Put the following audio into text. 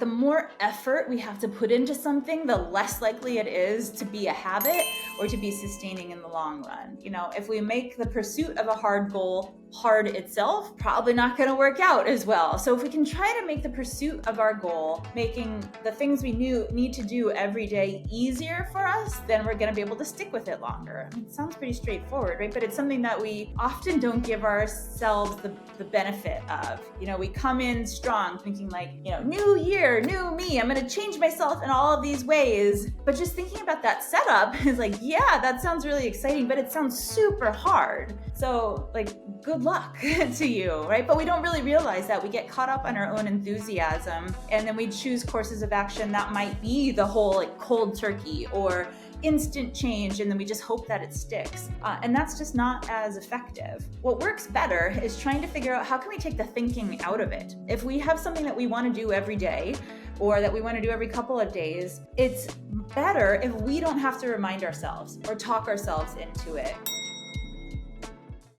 the more effort we have to put into something, the less likely it is to be a habit or to be sustaining in the long run. If we make the pursuit of a hard goal hard itself, probably not going to work out as well. So if we can try to make the pursuit of our goal, making the things we need to do every day easier for us, then we're going to be able to stick with it longer. It sounds pretty straightforward, right? But it's something that we often don't give ourselves the benefit of. We come in strong thinking like, new year, new me, I'm going to change myself in all of these ways. But just thinking about that setup is like, yeah, that sounds really exciting, but it sounds super hard. So good luck to you, right? But we don't really realize that. We get caught up on our own enthusiasm, and then we choose courses of action that might be the whole cold turkey or instant change, and then we just hope that it sticks. And that's just not as effective. What works better is trying to figure out how can we take the thinking out of it. If we have something that we want to do every day, or that we want to do every couple of days, it's better if we don't have to remind ourselves or talk ourselves into it.